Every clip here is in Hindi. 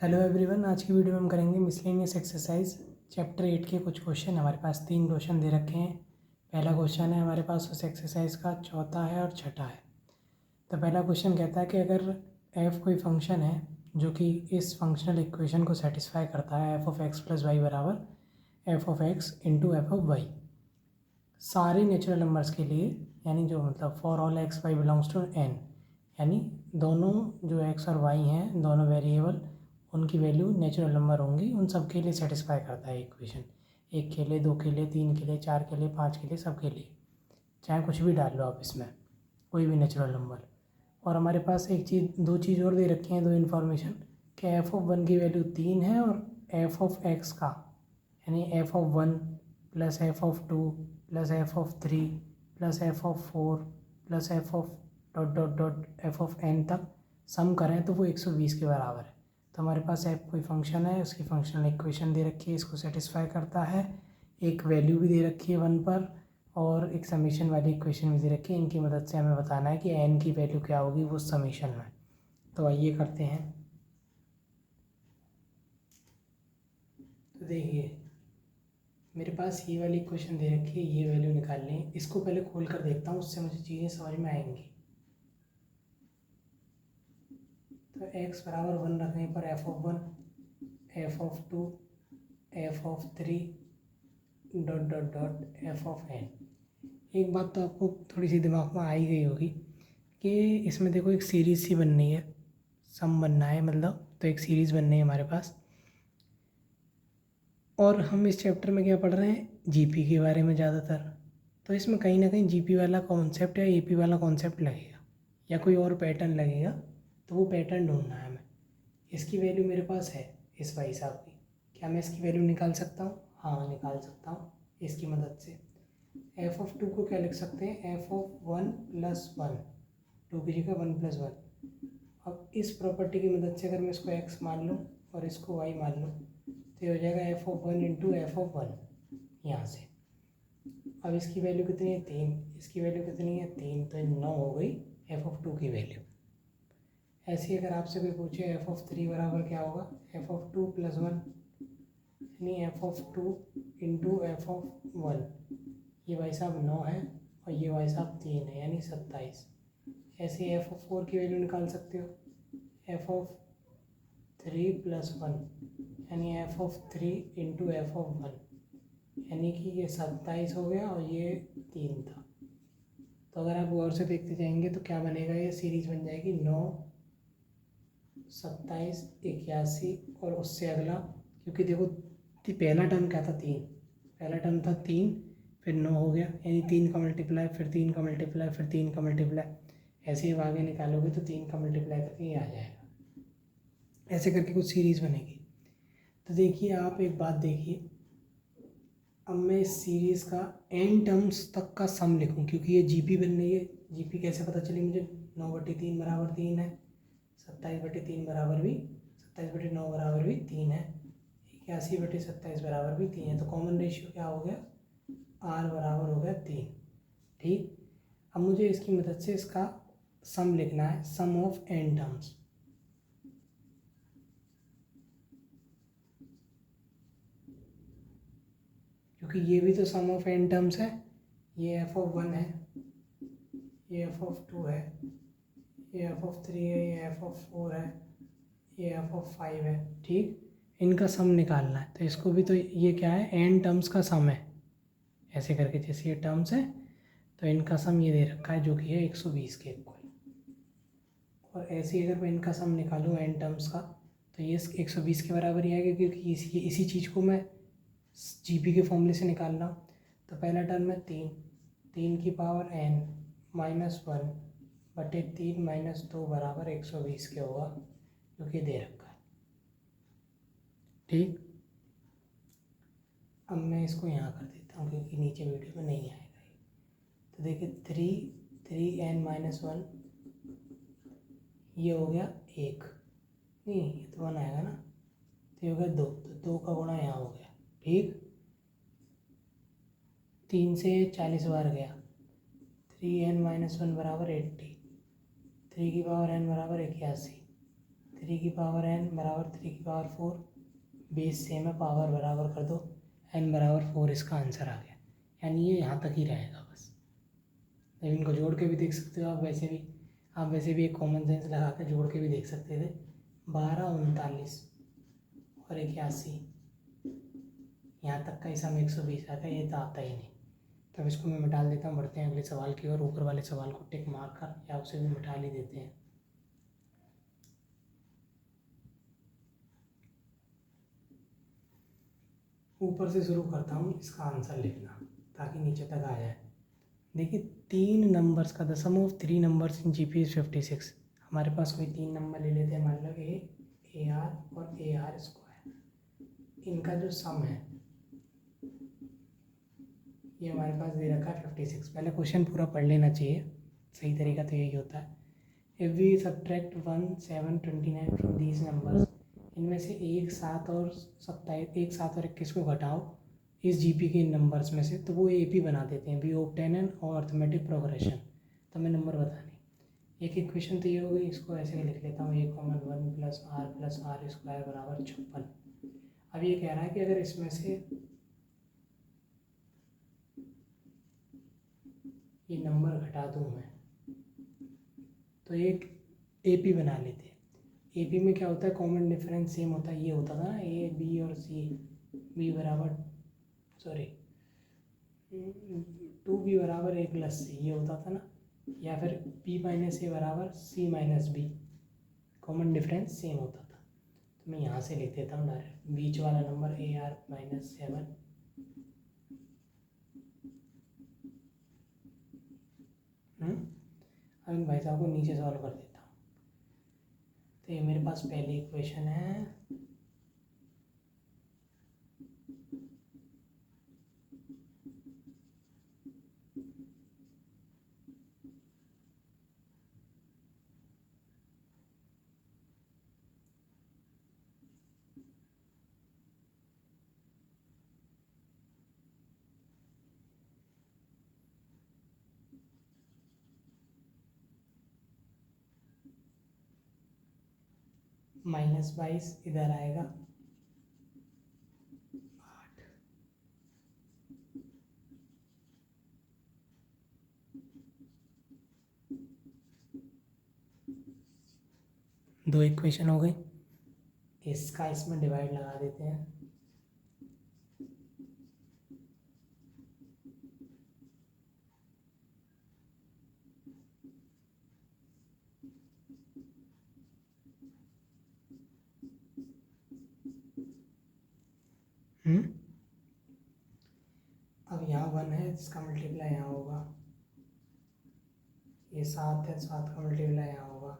हेलो एवरीवन, आज की वीडियो में हम करेंगे मिसलेनियस एक्सरसाइज चैप्टर 8 के कुछ क्वेश्चन। हमारे पास 3 क्वेश्चन दे रखे हैं। पहला क्वेश्चन है हमारे पास उस एक्सरसाइज का, चौथा है और छठा है। तो पहला क्वेश्चन कहता है कि अगर f कोई फंक्शन है जो कि इस फंक्शनल इक्वेशन को सेटिस्फाई करता है, f of x plus Y बराबर f of x into F of Y, सारे नेचुरल नंबर्स के लिए, यानी जो मतलब for all x y belongs to n, यानी दोनों जो x और y हैं, दोनों वेरिएबल, उनकी वैल्यू नेचुरल नंबर होंगी, उन सब के लिए सेटिस्फाई करता है इक्वेशन। 1 के लिए, 2 के लिए, 3 के लिए, 4 के लिए, 5 के लिए, सब के लिए, चाहे कुछ भी डाल लो आप इसमें, कोई भी नेचुरल नंबर। और हमारे पास दो चीज़ और दे रखी हैं, दो इन्फॉर्मेशन, कि एफ ऑफ 1 की वैल्यू 3 है और एफ ऑफ एक्स का, यानी F of 1 plus F of 2 plus F of 3 plus F of 4 plus F of dot dot dot F of N तक सम करें तो वो 120 के बराबर है। तो हमारे पास एफ कोई फंक्शन है, उसकी फंक्शनल इक्वेशन दे रखी है, इसको सेटिस्फाई करता है, एक वैल्यू भी दे रखी है 1 पर, और एक समीशन वाली इक्वेशन भी दे रखी है। इनकी मदद से हमें बताना है कि एन की वैल्यू क्या होगी वो समीशन में। तो आइए करते हैं। तो देखिए, मेरे पास ये वाली इक्वेशन दे रखी है, ये वैल्यू निकालनी है। इसको पहले खोल कर देखता हूँ, उससे मुझे चीज़ें समझ में आएंगी। तो x बराबर 1 रखने पर F of 1, F of 2, F of 3 dot dot dot F of N. एक बात तो आपको थोड़ी सी दिमाग में आ ही गई होगी कि इसमें देखो एक सीरीज़ सी बननी है, सम बनना है मतलब, तो एक सीरीज़ बननी है हमारे पास। और हम इस चैप्टर में क्या पढ़ रहे हैं, जीपी के बारे में ज़्यादातर। तो इसमें कहीं ना कहीं जीपी वाला कॉन्सेप्ट या एपी वाला कॉन्सेप्ट लगेगा, या कोई और पैटर्न लगेगा, तो वो पैटर्न ढूंढना है हमें। इसकी वैल्यू मेरे पास है इस भाई साहब की, क्या मैं इसकी वैल्यू निकाल सकता हूँ? हाँ, निकाल सकता हूँ इसकी मदद से। एफ ऑफ 2 को क्या लिख सकते हैं, एफ ऑफ 1 प्लस 1, 2 की जगह 1 प्लस 1। अब इस प्रॉपर्टी की मदद से अगर मैं इसको x मान लूँ और इसको y मान लूँ, तो ये हो जाएगा F of 1 into F of 1 यहाँ से। अब इसकी वैल्यू कितनी है, 3, इसकी वैल्यू कितनी है, 3, तो 9 हो गई एफ ऑफ 2 की वैल्यू। ऐसे ही अगर आपसे कोई पूछे एफ ऑफ 3 बराबर क्या होगा, एफ ऑफ 2 प्लस 1, यानी F of 2 into F of 1। ये भाई साहब 9 है और ये भाई साहब 3 है, यानी 27। ऐसे ही एफ ऑफ 4 की वैल्यू निकाल सकते हो, एफ ऑफ 3 प्लस 1, यानी F of 3 into F of 1, यानी कि ये 27 हो गया और ये 3 था। तो अगर आप गौर से देखते जाएंगे तो क्या बनेगा, ये सीरीज बन जाएगी 9, 27, 81, और उससे अगला, क्योंकि देखो पहला टर्म क्या था, 3, पहला टर्म था 3, फिर 9 हो गया, यानी 3 का मल्टीप्लाई, फिर 3 का मल्टीप्लाई, फिर 3 का मल्टीप्लाई। ऐसे ही आगे निकालोगे तो 3 का मल्टीप्लाई करके ये आ जाएगा। ऐसे करके कुछ सीरीज़ बनेगी। तो देखिए, आप एक बात देखिए, अब मैं इस सीरीज़ का एन टर्म्स तक का सम लिखूं, क्योंकि ये जीपी बन रही है। जीपी कैसे पता चली मुझे, 9/3 बराबर 3 है, 27/3 बराबर भी, 27/9 बराबर भी 3 है, 81/27 बराबर भी 3 है। तो कॉमन रेशियो क्या हो गया, आर बराबर हो गया 3। ठीक, अब मुझे इसकी मदद से इसका सम लिखना है, सम ऑफ एन टर्म्स। क्योंकि ये भी तो सम ऑफ एन टर्म्स है, ये एफ ऑफ 1 है, ये एफ ऑफ 2 है, ये एफ ऑफ 3 है, ये एफ ऑफ 4 है, ये एफ ऑफ 5 है। ठीक, इनका सम निकालना है, तो इसको भी, तो ये क्या है, एन टर्म्स का सम है। ऐसे करके जैसे ये टर्म्स है तो इनका सम ये दे रखा है, जो कि है 120 के इक्वल। और ऐसे ही अगर मैं इनका सम निकालूँ एन टर्म्स का, तो ये 120 के बराबर ही आएगा, क्योंकि इसी चीज़ को मैं जीपी के फॉर्मूले से निकाल रहा हूँ। तो पहला टर्म है 3, 3 की पावर n -1 बटे 3 - 2 बराबर 120 के होगा, जो कि दे रखा है। ठीक, अब मैं इसको यहाँ कर देता हूँ, क्योंकि नीचे वीडियो में नहीं आएगा ये। तो देखिए 3n - 1, ये हो गया 1, नहीं ये तो 1 आएगा ना, तो ये हो गया 2, तो 2 का गुणा यहाँ हो गया। ठीक, 3 से 40 बार गया, 3n - 1 बराबर 80, 3 की पावर n बराबर 81, 3 की पावर n बराबर 3 की पावर 4, बेस सेम है, पावर बराबर कर दो, n बराबर 4 इसका आंसर आ गया। यानी ये यहाँ तक ही रहेगा बस। अब इनको जोड़ के भी देख सकते हो आप वैसे भी एक कॉमन सेंस लगा के जोड़ के भी देख सकते थे। 12, 39 और 81, यहाँ तक का ही सम 120 आता है, ये तो आता ही नहीं। तब इसको मैं मिटा देता हूँ। बढ़ते हैं अगले सवाल की ओर। ऊपर वाले सवाल को टिक मार कर या उसे भी मिटा ही देते हैं। ऊपर से शुरू करता हूँ, इसका आंसर लिखना ताकि नीचे तक आ जाए। देखिए 3 नंबर्स का the sum of 3 numbers in GP is 56। हमारे पास कोई 3 नंबर ले लेते हैं, मान लो ए आर और ए आर स्क्वायर। इनका जो सम है ये हमारे पास दे रखा है 56। पहले क्वेश्चन पूरा पढ़ लेना चाहिए, सही तरीका तो यही होता है। If we subtract 1, 7, 29 from these numbers, इनमें से 1, 7 और 27, 1, 7 और 21 को घटाओ इस GP के इन नंबर्स में से, तो वो AP बना देते हैं। We obtain an arithmetic progression. तो हमें नंबर बताने। एक इक्वेशन तो ये हो गई, इसको ऐसे लिख लेता हूँ, 1, 1 + R स्क्वायर बराबर 56। अब ये कह रहा है कि अगर इसमें से ये नंबर घटा दूँ मैं तो एक AP बना लेते हैं। AP में क्या होता है, कॉमन डिफरेंस सेम होता है। ये होता था ना A, B और C, B बराबर 2B बराबर A+C, ये होता था ना। या फिर B - A बराबर C - B, common difference same होता था। तो मैं यहाँ से लिख देता हूँ डायरेक्ट, बीच वाला नंबर AR - 7। अब इन भाई साहब को नीचे सॉल्व कर देता हूँ। तो ये मेरे पास पहली इक्वेशन है। -22 इधर आएगा, 8। दो इक्वेशन हो गई। इसका इसमें डिवाइड लगा देते हैं। अब यहाँ 1 है, इसका मल्टीप्लाई यहाँ होगा। ये 7 है, 7 का मल्टीप्लाई यहाँ होगा।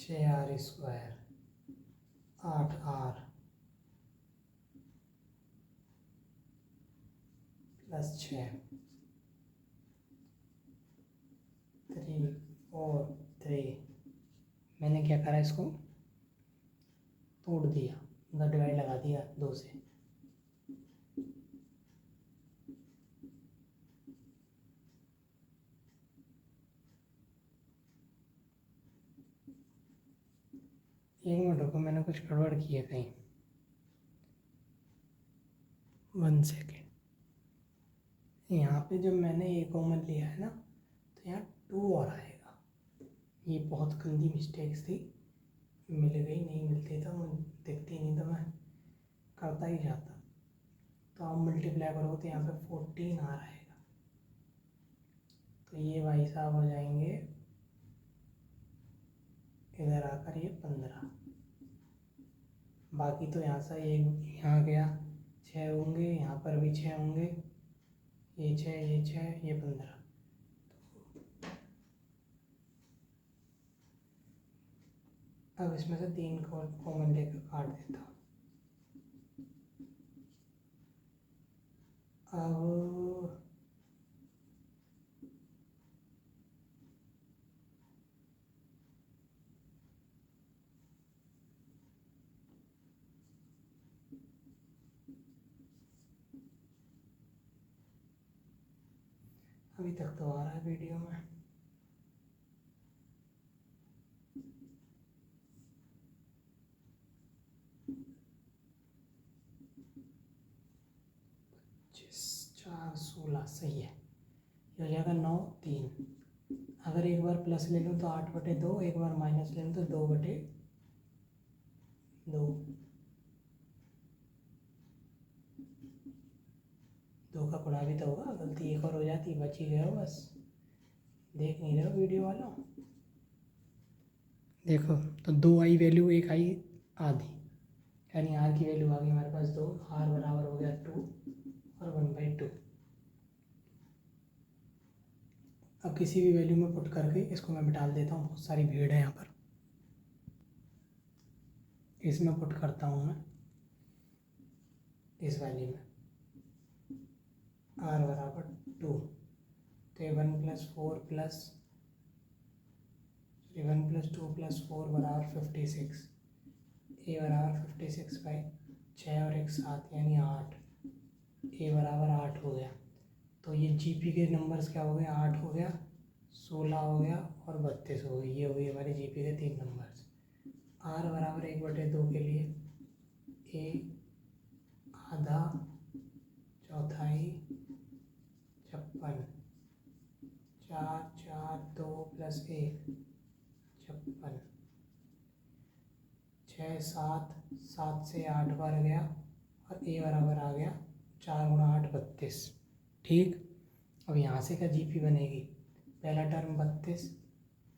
R square 8R + 6 3 4 3। मैंने क्या करा, इसको तोड़ दिया, मतलब डिवाइड लगा दिया 2 से। एक मिनट रुको, मैंने कुछ गड़बड़ की है कहीं। 1 सेकेंड। यहाँ पे जब मैंने ए कॉमन लिया है ना, तो यहाँ 2 और आएगा। ये बहुत गंदी मिस्टेक्स थी, मिल गई, नहीं मिलती तो दिखती नहीं तो मैं करता ही जाता। तो आप मल्टीप्लाई करो तो यहाँ पे 14 आ आएगा। तो ये भाई साहब हो जाएंगे इधर आकर ये 15। बाकी तो यहाँ से एक यहाँ गया, 6 होंगे, यहाँ पर भी 6 होंगे, ये 6, ये 6, ये 15। अब इसमें से 3 को कॉमन लेकर काट देता हूँ। अब अभी तक तो आ रहा है वीडियो में। जिस 4 16 सही है। ये हो जाएगा 9 3। अगर एक बार प्लस ले लूँ तो 8/2, एक बार माइनस ले लूँ तो 2/2। 2 का गुणा भी तो होगा, गलती एक और हो जाती, बच ही गया हो बस। देख नहीं रहे हो वीडियो वालों? देखो तो 2 आई वैल्यू, 1 आई आधी, यानी आर की वैल्यू आ गई हमारे पास 2। आर बराबर हो गया 2 और 1/2। अब किसी भी वैल्यू में पुट करके इसको मैं डाल देता हूँ। बहुत सारी भीड़ है यहाँ पर। इसमें पुट करता हूँ मैं इस वैल्यू में आर बराबर 2, तो 1+2+4 बराबर 56। ए बराबर 56/6 और 1 7 यानी 8। ए बराबर 8 हो गया। तो ये जीपी के नंबर्स क्या हो गए? 8 हो गया, 16 हो गया और 32 हो गई। ये हो गई हमारे जीपी के 3 नंबर्स। आर बराबर 1/2 के लिए ए आधा, चौथाई, 56, 4 4 2 + 1 56, 6 7 7 से 8 बार गया और ए बराबर आ गया 4 × 8 32। ठीक। अब यहाँ से क्या जीपी बनेगी? पहला टर्म 32,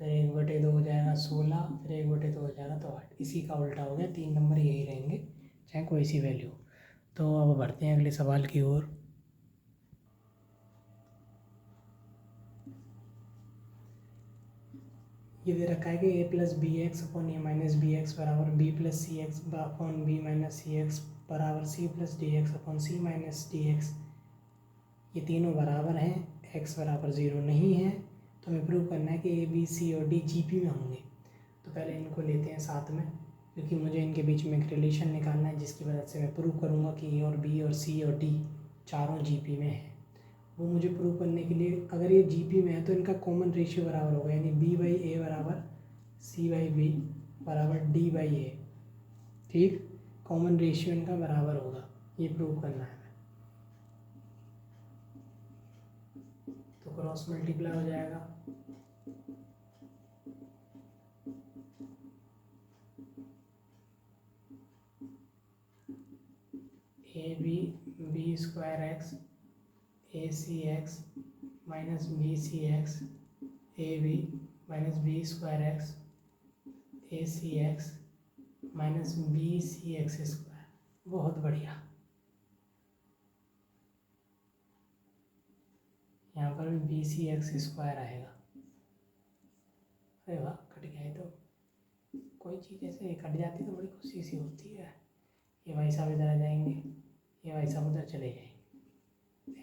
फिर 1/2 हो जाएगा 16, फिर 1/2 हो जाएगा तो 8। इसी का उल्टा हो गया, 3 नंबर यही रहेंगे चाहे कोई सी वैल्यू। तो अब बढ़ते हैं अगले सवाल की ओर। ये दे रखा है कि a+bx/a-bx बराबर b+cx/b-cx बराबर c+dx/c-dx। ये तीनों बराबर हैं, x बराबर 0 नहीं है। तो हमें प्रूव करना है कि ए बी सी और डी जीपी में होंगे। तो पहले इनको लेते हैं साथ में, क्योंकि मुझे इनके बीच में एक रिलेशन निकालना है, जिसकी वजह से मैं प्रूव करूँगा कि ए और बी और सी और डी चारों जीपी में हैं। वो मुझे प्रूव करने के लिए, अगर ये जीपी में है तो इनका कॉमन रेशियो बराबर होगा, यानी b/a बराबर c/b बराबर d/a। ठीक, कॉमन रेशियो इनका बराबर होगा, ये प्रूव करना है। तो क्रॉस मल्टीप्लाई हो जाएगा, ab(b²x ac(x -bcx ab (b²x acx -bcx²). बहुत बढ़िया। यहाँ पर भी bcx² आएगा। अरे वाह, कट गया है। तो कोई चीज़ ऐसे कट जाती तो बड़ी खुशी सी होती है। ये भाई साहब इधर आ जाएंगे, ये भाई साहब उधर चले जाएंगे,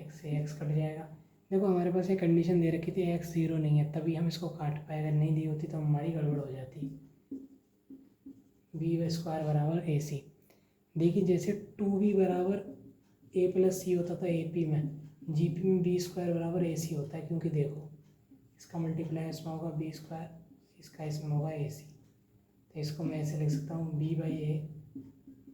x से x कट जाएगा। देखो हमारे पास एक कंडीशन दे रखी थी x 0 नहीं है, तभी हम इसको काट पाए। अगर नहीं दी होती तो हमारी गड़बड़ हो जाती। b² बराबर ac। देखिए जैसे 2b बराबर a+c होता था AP में, GP में b² बराबर ac होता है, क्योंकि देखो इसका मल्टीप्लाई इसमें होगा b², इसका इसमें होगा ac। तो इसको मैं ऐसे लिख सकता हूँ b/a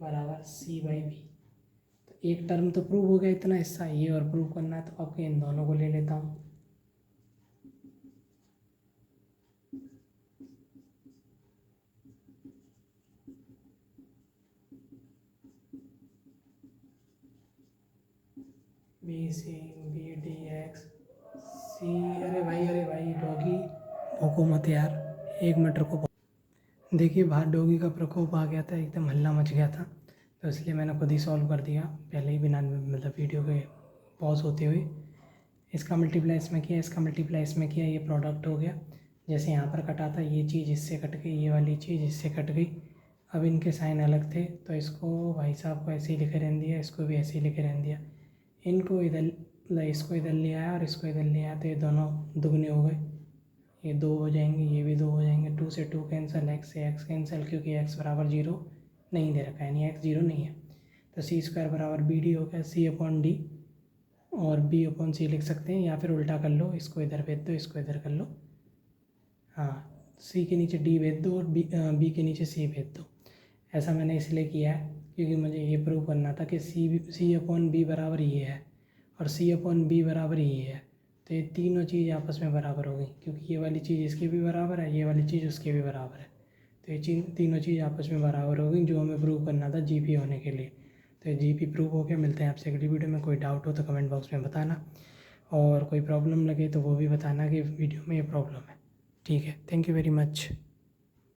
बराबर c/b। तो एक टर्म तो प्रूव हो गया, इतना हिस्सा ये और प्रूव करना है। तो अब इन दोनों को ले लेता हूँ। b/c/b/dx c। अरे भाई डॉगी भूखो मत यार, 1 मिनट रुको। देखिए बाहर डॉगी का प्रकोप आ गया था, एकदम हल्ला मच गया था, तो इसलिए मैंने खुद ही सॉल्व कर दिया पहले ही, बिना मतलब वीडियो के पॉज होते हुए। इसका मल्टीप्लाई इसमें किया, इसका मल्टीप्लाई इसमें किया, ये प्रोडक्ट हो गया। जैसे यहाँ पर कटा था, ये चीज़ इससे कट गई, ये वाली चीज़ इससे कट गई। अब इनके साइन अलग थे, तो इसको भाई साहब को ऐसे ही लिखे रहने दिया, इसको भी ऐसे ही लिखे रहने दिया। इनको इधर, इसको इधर ले आया और इसको इधर ले आया, तो ये दोनों दुगने हो गए, ये 2 हो जाएंगे, ये भी 2 हो जाएंगे। 2 से 2 कैंसिल, x से x कैंसिल, क्योंकि x बराबर 0 नहीं दे रखा है, यानी x 0 नहीं है। तो c² बराबर bd हो गया, c/d और बी अपॉन सी लिख सकते हैं, या फिर उल्टा कर लो, इसको इधर भेज दो, इसको इधर कर लो। हाँ, सी के नीचे डी भेज दो और बी के नीचे सी भेज दो। ऐसा मैंने इसलिए किया है क्योंकि मुझे ये प्रूव करना था कि सी अपॉन बी बराबर ये है और सी अपॉन बी बराबर ये है। तो ये तीनों चीज़ आपस में बराबर होगी, क्योंकि ये वाली चीज़ इसकी भी बराबर है, ये वाली चीज़ उसकी भी बराबर है। तो ये तीनों चीज़ आपस में बराबर होगी, जो हमें प्रूव करना था जीपी होने के लिए। तो ये जीपी प्रूव हो गया। मिलते हैं आपसे अगली वीडियो में। कोई डाउट हो तो कमेंट बॉक्स में बताना, और कोई प्रॉब्लम लगे तो वो भी बताना कि वीडियो में ये प्रॉब्लम है। ठीक है, थैंक यू वेरी मच।